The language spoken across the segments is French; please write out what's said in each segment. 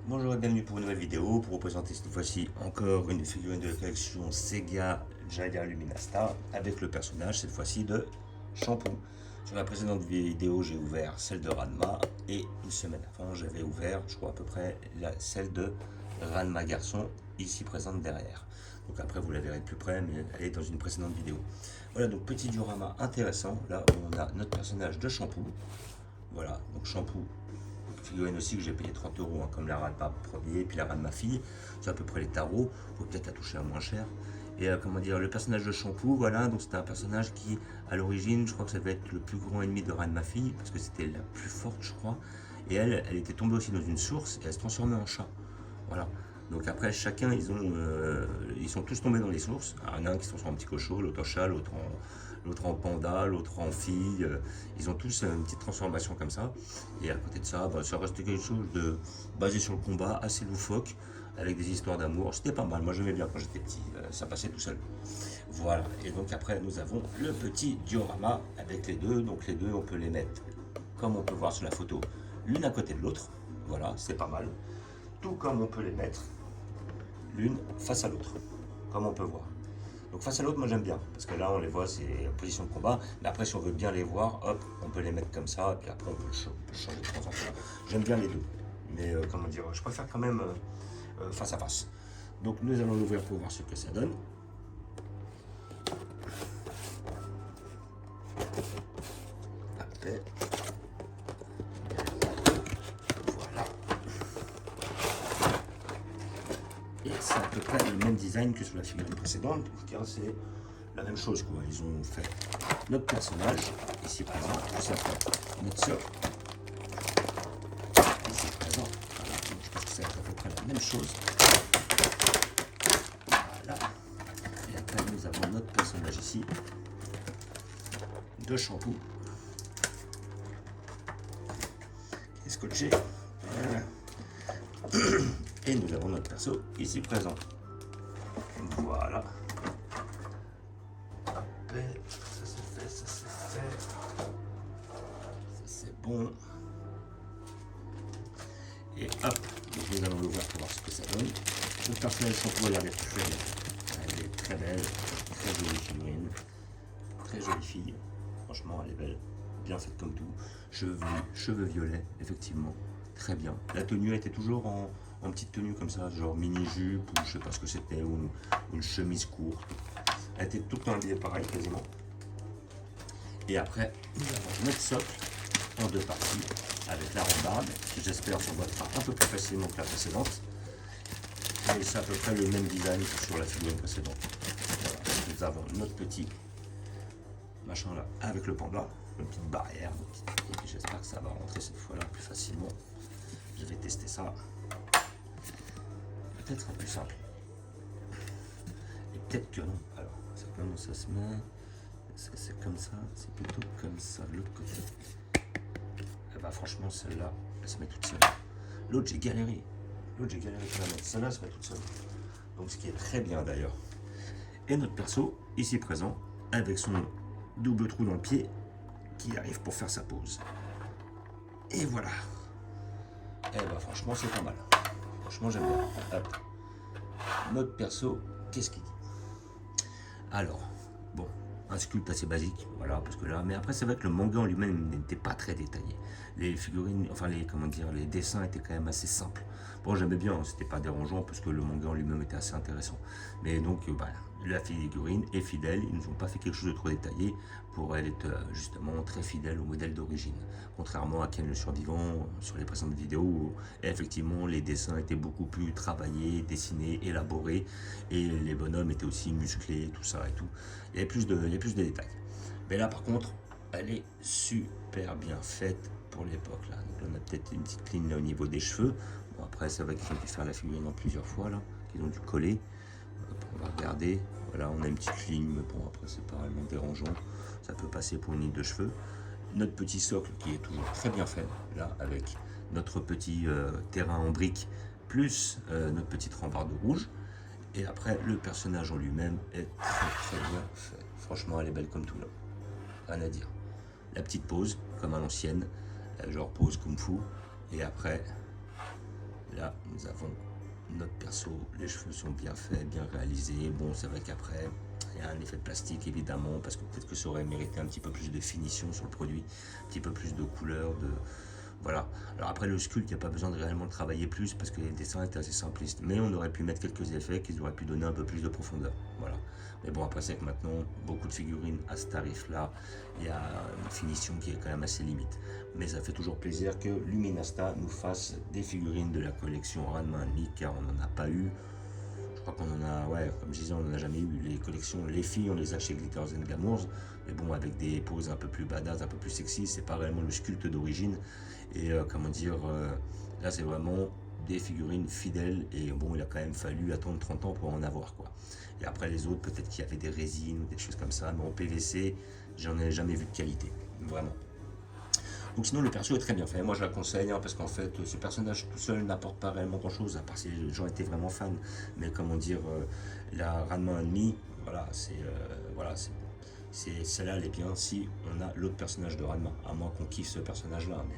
Bonjour et bienvenue pour une nouvelle vidéo pour vous présenter cette fois-ci encore une figurine de la collection Sega Jaya Luminasta avec le personnage cette fois-ci de Shampoo. Sur la précédente vidéo j'ai ouvert celle de Ranma et une semaine avant j'avais ouvert je crois à peu près celle de Ranma garçon ici présente derrière. Donc après vous la verrez de plus près mais elle est dans une précédente vidéo. Voilà donc petit diorama intéressant, là on a notre personnage de Shampoo. Voilà donc Shampoo. Figurine aussi que j'ai payé 30 euros, hein, comme la Ranma premier, puis la Ranma fille, c'est à peu près les tarots, faut peut-être la toucher à moins cher. Et comment dire, le personnage de Shampoo, voilà, donc c'était un personnage qui, à l'origine, je crois que ça devait être le plus grand ennemi de Ranma fille, parce que c'était la plus forte, je crois. Et elle était tombée aussi dans une source et elle se transformait en chat. Voilà. Donc après, chacun, ils sont tous tombés dans les sources. Il y en a un qui se transforme en petit cochon, l'autre en chat, l'autre en panda, l'autre en fille. Ils ont tous une petite transformation comme ça. Et à côté de ça, bah, ça restait quelque chose de basé sur le combat, assez loufoque, avec des histoires d'amour. C'était pas mal. Moi, j'aimais bien quand j'étais petit. Ça passait tout seul. Voilà. Et donc après, nous avons le petit diorama avec les deux. Donc les deux, on peut les mettre, comme on peut voir sur la photo, l'une à côté de l'autre. Voilà, c'est pas mal. Tout comme on peut les mettre l'une face à l'autre, comme on peut voir. Donc face à l'autre, moi j'aime bien, parce que là on les voit, c'est en position de combat, mais après si on veut bien les voir, hop, on peut les mettre comme ça, et puis après on peut changer de temps en temps. J'aime bien les deux, mais comment dire, je préfère quand même face à face. Donc nous allons l'ouvrir pour voir ce que ça donne. Après, voilà. Et c'est à peu près le même design que sur la figurine précédente, car c'est la même chose quoi. Ils ont fait notre personnage, ici présent, tout ça fait notre socle, ici présent. Voilà. Donc, je pense que c'est à peu près la même chose. Voilà. Et après nous avons notre personnage ici, de Shampoo, qui est scotché. Voilà. Et nous avons notre perso ici présent. Voilà. Ça c'est fait, ça c'est fait. Ça c'est bon. Et hop, donc nous allons l'ouvrir pour voir ce que ça donne. Le personnage Shampoo a l'air d'être très belle. Elle est très belle, très jolie figurine, très jolie fille. Franchement, elle est belle, bien faite comme tout. Cheveux violets, effectivement, très bien. La tenue était toujours en petite tenue comme ça, genre mini-jupe ou je sais pas ce que c'était, ou une chemise courte. Elle était tout le temps habillée pareil quasiment. Et après, nous avons notre socle en deux parties avec la rambarde qui j'espère s'emboîtera un peu plus facilement que la précédente. Et c'est à peu près le même design que sur la figurine précédente. Voilà. Nous avons notre petit machin là avec le panda, une petite barrière. Et puis j'espère que ça va rentrer cette fois-là plus facilement. Je vais tester ça. Peut-être sera plus simple. Et peut-être que non. Alors, comment ça se met? Est-ce que c'est comme ça? C'est plutôt comme ça, de l'autre côté. Et bah franchement, celle-là, elle se met toute seule. L'autre, j'ai galéré. L'autre, j'ai galéré pour la mettre. Celle-là, elle se met toute seule. Donc, ce qui est très bien d'ailleurs. Et notre perso, ici présent, avec son double trou dans le pied, qui arrive pour faire sa pause. Et voilà. Et bah franchement, c'est pas mal. Franchement, j'aime bien. Hop. Notre perso, qu'est-ce qu'il dit? Alors, bon, un sculpte assez basique, voilà, parce que là, mais après c'est vrai que le manga en lui-même n'était pas très détaillé. Les figurines, enfin les dessins étaient quand même assez simples. Bon, j'aimais bien, hein, c'était pas dérangeant parce que le manga en lui-même était assez intéressant. Mais donc, bah, la figurine est fidèle, ils nous ont pas fait quelque chose de trop détaillé pour elle être justement très fidèle au modèle d'origine. Contrairement à Ken le Survivant sur les précédentes vidéos, où effectivement les dessins étaient beaucoup plus travaillés, dessinés, élaborés, et les bonhommes étaient aussi musclés, tout ça et tout. Il y avait plus de détails. Mais là par contre, elle est super bien faite pour l'époque là. Donc là, on a peut-être une petite ligne là, au niveau des cheveux. Bon, après c'est vrai qu'ils ont dû faire la figurine en plusieurs fois là, qu'ils ont dû coller. On va regarder, voilà, on a une petite ligne, mais bon après c'est pas vraiment dérangeant, ça peut passer pour une ligne de cheveux. Notre petit socle qui est toujours très bien fait, là avec notre petit terrain en briques, plus notre petite rambarde rouge. Et après le personnage en lui-même est très bien fait. Franchement elle est belle comme tout là, rien à dire. La petite pose, comme à l'ancienne, genre pose kung fu, et après Là, nous avons notre perso, les cheveux sont bien faits, bien réalisés. Bon, c'est vrai qu'après, il y a un effet de plastique évidemment, parce que peut-être que ça aurait mérité un petit peu plus de finition sur le produit, un petit peu plus de couleur, de... Voilà. Alors après, le sculpte, il n'y a pas besoin de réellement travailler plus, parce que les dessins étaient assez simplistes. Mais on aurait pu mettre quelques effets qui auraient pu donner un peu plus de profondeur. Voilà. Mais bon, après, c'est que maintenant, beaucoup de figurines à ce tarif-là, il y a une finition qui est quand même assez limite. Mais ça fait toujours plaisir que Luminasta nous fasse des figurines de la collection Ranma &Me, car on n'en a pas eu. Je crois qu'on en a, ouais, comme je disais, on n'en a jamais eu. Les collections, les filles, on les a chez Glitters and Glamours, mais bon, avec des poses un peu plus badass, un peu plus sexy, c'est pas réellement le sculpte d'origine. Et comment dire, là, c'est vraiment des figurines fidèles, et bon, il a quand même fallu attendre 30 ans pour en avoir, quoi. Et après, les autres, peut-être qu'il y avait des résines ou des choses comme ça, mais en PVC, j'en ai jamais vu de qualité, vraiment. Donc sinon le perso est très bien fait, moi je la conseille parce qu'en fait ce personnage tout seul n'apporte pas réellement grand chose à part si les gens étaient vraiment fans. Mais comment dire, la Ranma &Me, voilà, celle-là elle est bien si on a l'autre personnage de Ranma, à moins qu'on kiffe ce personnage là. Mais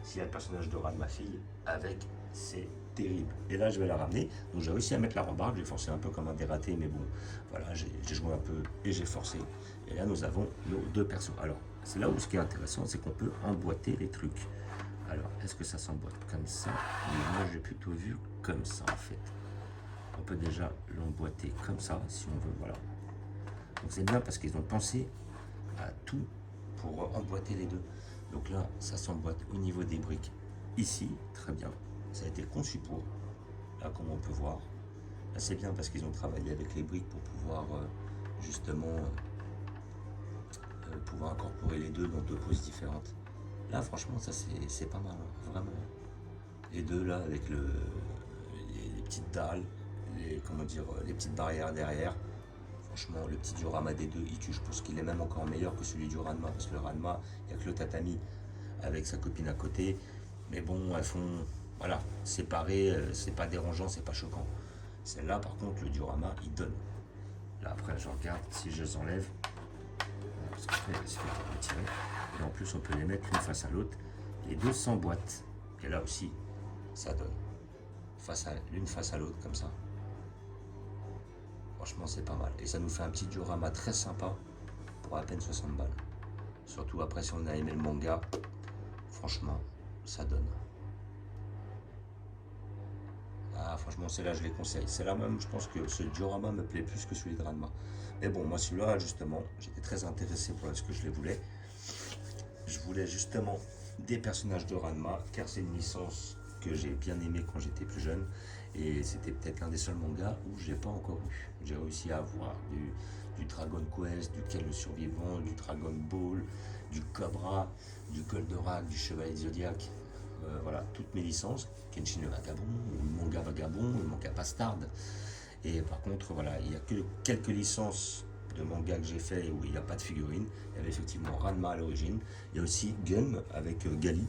s'il y a le personnage de Ranma fille avec, c'est terrible. Et là je vais la ramener, donc j'ai réussi à mettre la rambarde, j'ai forcé un peu comme un dératé, mais bon voilà, j'ai joué un peu et j'ai forcé. Et là nous avons nos deux persos. Alors c'est là où ce qui est intéressant, c'est qu'on peut emboîter les trucs. Alors, est-ce que ça s'emboîte comme ça? Moi, j'ai plutôt vu comme ça, en fait. On peut déjà l'emboîter comme ça, si on veut, voilà. Donc c'est bien parce qu'ils ont pensé à tout pour emboîter les deux. Donc là, ça s'emboîte au niveau des briques. Ici, très bien. Ça a été conçu pour. Là, comme on peut voir. Là, c'est bien parce qu'ils ont travaillé avec les briques pour pouvoir, justement... pouvoir incorporer les deux dans deux poses différentes. Là, franchement, ça c'est pas mal, hein, vraiment. Les deux là, avec les petites dalles, comment dire, les petites barrières derrière. Franchement, le petit diorama des deux, il tue. Je pense qu'il est même encore meilleur que celui du Ranma, parce que le Ranma, il n'y a que le tatami avec sa copine à côté. Mais bon, elles font, voilà, séparées, c'est pas dérangeant, c'est pas choquant. Celle-là, par contre, le diorama, il donne. Là, après, je regarde si je les enlève. Parce qu'après, il se fait retirer. Et en plus, on peut les mettre l'une face à l'autre. Les deux s'emboîtent. Et là aussi, ça donne. L'une face à l'autre, comme ça. Franchement, c'est pas mal. Et ça nous fait un petit diorama très sympa pour à peine 60 balles. Surtout après, si on a aimé le manga, franchement, ça donne. Ah, franchement, celle-là, je les conseille. Celle-là même, je pense que ce diorama me plaît plus que celui de Ranma. Mais bon, moi, celui-là, justement, j'étais très intéressé pour ce que je les voulais. Je voulais justement des personnages de Ranma, car c'est une licence que j'ai bien aimée quand j'étais plus jeune. Et c'était peut-être l'un des seuls mangas où j'ai pas encore eu. J'ai réussi à avoir du Dragon Quest, du Ken le Survivant, du Dragon Ball, du Cobra, du Goldorak, du Chevalier Zodiac. Voilà, toutes mes licences. Kenshin le Vagabond, le manga Vagabond, le manga Bastard. Et par contre, voilà, il y a que quelques licences de manga que j'ai fait où il n'y a pas de figurines. Il y avait effectivement Ranma à l'origine. Il y a aussi Gun avec Gali.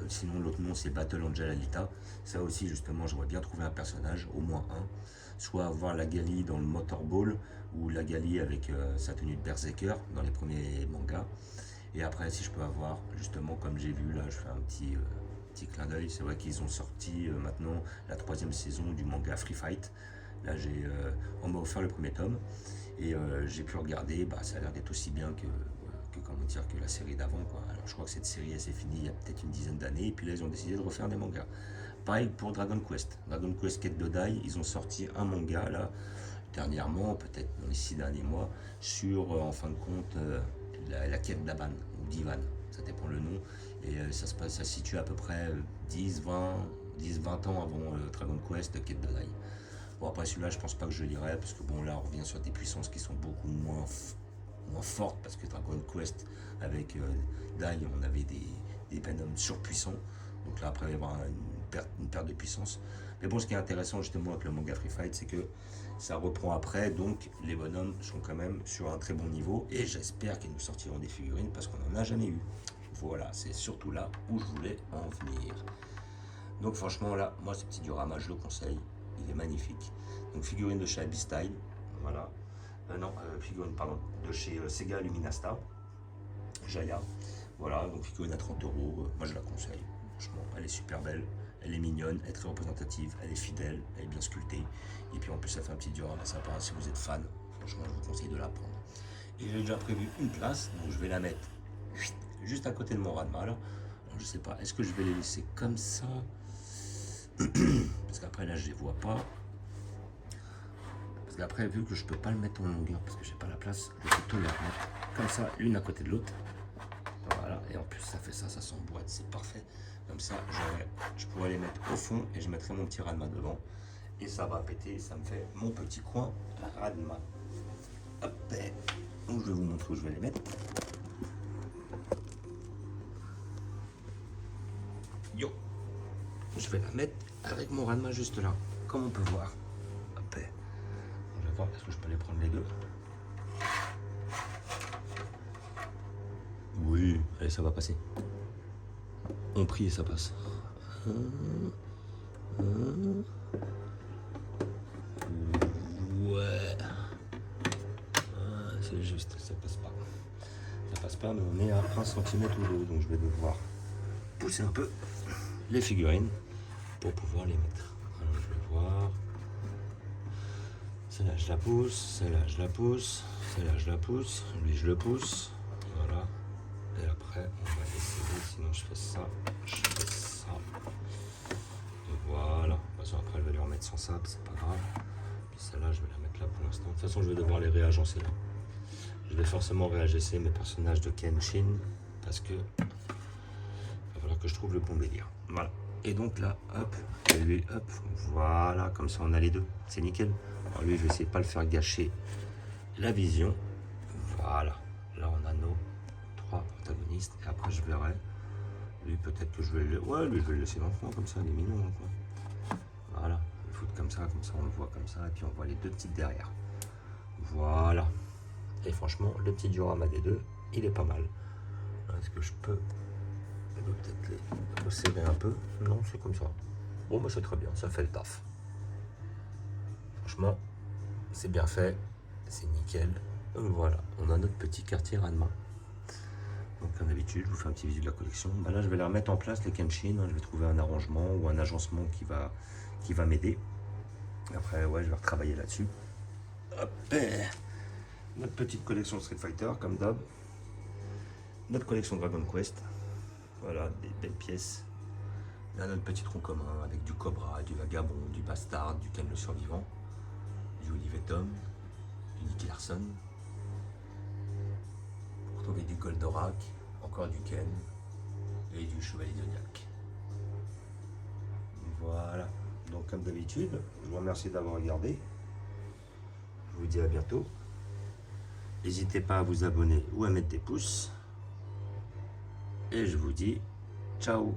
Sinon, l'autre nom c'est Battle Angel Alita. Ça aussi, justement, j'aurais bien trouvé un personnage, au moins un. Soit avoir la Gali dans le Motorball ou la Gali avec sa tenue de Berserker dans les premiers mangas. Et après, si je peux avoir, justement, comme j'ai vu, là, je fais un petit clin d'œil. C'est vrai qu'ils ont sorti maintenant la 3e saison du manga Free Fight. Là, on m'a offert le premier tome et j'ai pu regarder. Bah, ça a l'air d'être aussi bien comment dire, que la série d'avant, quoi. Alors, je crois que cette série, elle s'est finie il y a peut-être une dizaine d'années. Et puis là, ils ont décidé de refaire des mangas. Pareil pour Dragon Quest. Dragon Quest Quête de Dai, ils ont sorti un manga là dernièrement, peut-être dans les 6 derniers mois, sur en fin de compte la quête d'Aban ou d'Ivan, ça dépend le nom. Et ça se situe à peu près 10-20 ans avant Dragon Quest Quête de Dai. Bon, après celui-là, je pense pas que je lirai parce que bon, là, on revient sur des puissances qui sont beaucoup moins fortes parce que Dragon Quest avec Dai, on avait des bonhommes surpuissants. Donc là, après, il va y avoir une perte de puissance. Mais bon, ce qui est intéressant justement avec le manga Free Fight, c'est que ça reprend après, donc les bonhommes sont quand même sur un très bon niveau. Et j'espère qu'ils nous sortiront des figurines parce qu'on n'en a jamais eu. Voilà, c'est surtout là où je voulais en venir. Donc franchement, là, moi, ce petit diorama, je le conseille. Il est magnifique. Donc figurine de chez Abistyle, voilà. Figurine, pardon, de chez Sega Luminasta, Jaya. Voilà, donc figurine à 30 euros. Moi, je la conseille. Franchement, elle est super belle. elle est mignonne, elle est très représentative, elle est fidèle, elle est bien sculptée. Et puis en plus, ça fait un petit diorama sympa. Si vous êtes fan, franchement, je vous conseille de la prendre. Et j'ai déjà prévu une place, donc je vais la mettre juste à côté de mon raz de marée. Alors, je sais pas, est-ce que je vais les laisser comme ça? Parce qu'après là, je les vois pas. Parce qu'après, vu que je peux pas le mettre en longueur, parce que j'ai pas la place, je vais plutôt les remettre comme ça, l'une à côté de l'autre. Voilà, et en plus ça fait ça, ça s'emboîte, c'est parfait. Comme ça, je pourrais les mettre au fond et je mettrai mon petit raz-de-marée devant. Et ça va péter, ça me fait mon petit coin raz-de-marée. Hop, donc je vais vous montrer où je vais les mettre. Yo, je vais la mettre avec mon raz-de-marée juste là, comme on peut voir. Hop, je vais voir, est-ce que je peux les prendre les deux? Oui, allez, ça va passer. On prie et ça passe. Ouais. C'est juste, ça passe pas. Ça passe pas, mais on est à 1 cm ou 2, donc je vais devoir pousser un peu les figurines pour pouvoir les mettre. Alors je vais voir. Celle-là, je la pousse, celle-là, je la pousse, celle-là, je la pousse, lui, je le pousse. Voilà. Et après, on va essayer, sinon je fais ça, je fais ça. Et voilà. De toute façon, après, je vais les remettre sans ça, c'est pas grave. Puis celle-là, je vais la mettre là pour l'instant. De toute façon, je vais devoir les réagencer là. Je vais forcément réagencer mes personnages de Kenshin parce que il va falloir que je trouve le bon délire. Voilà. Et donc là, hop, et lui, hop, voilà, comme ça on a les deux. C'est nickel. Alors lui, je vais essayer de pas le faire gâcher la vision. Voilà. Là, on a nos 3 protagonistes. Et après, je verrai. Lui, peut-être que je vais le... Ouais, lui, je vais le laisser dans le coin, comme ça, il est mignon. Quoi. Voilà. Je vais le foutre comme ça on le voit comme ça. Et puis, on voit les deux petites derrière. Voilà. Et franchement, le petit diorama des deux, il est pas mal. Est-ce que je peux peut-être les resserrer un peu? Non, c'est comme ça. Bon, bah c'est très bien, ça fait le taf. Franchement, c'est bien fait, c'est nickel. Voilà, on a notre petit quartier raz-de-marée. Donc comme d'habitude, je vous fais un petit visu de la collection. Bah là, je vais les remettre en place, les Kenshin. Je vais trouver un arrangement ou un agencement qui va m'aider. Après, ouais, je vais retravailler là-dessus. Hop, notre petite collection Street Fighter, comme d'hab. Notre collection Dragon Quest. Voilà, des belles pièces. Là, notre petit tronc commun avec du Cobra, du Vagabond, du Bastard, du Ken le Survivant, du Olivier Tom, du Nicky Larson. Pour retrouver du Goldorak, encore du Ken et du Chevalier Zodiac. Voilà. Donc, comme d'habitude, je vous remercie d'avoir regardé. Je vous dis à bientôt. N'hésitez pas à vous abonner ou à mettre des pouces. Et je vous dis ciao.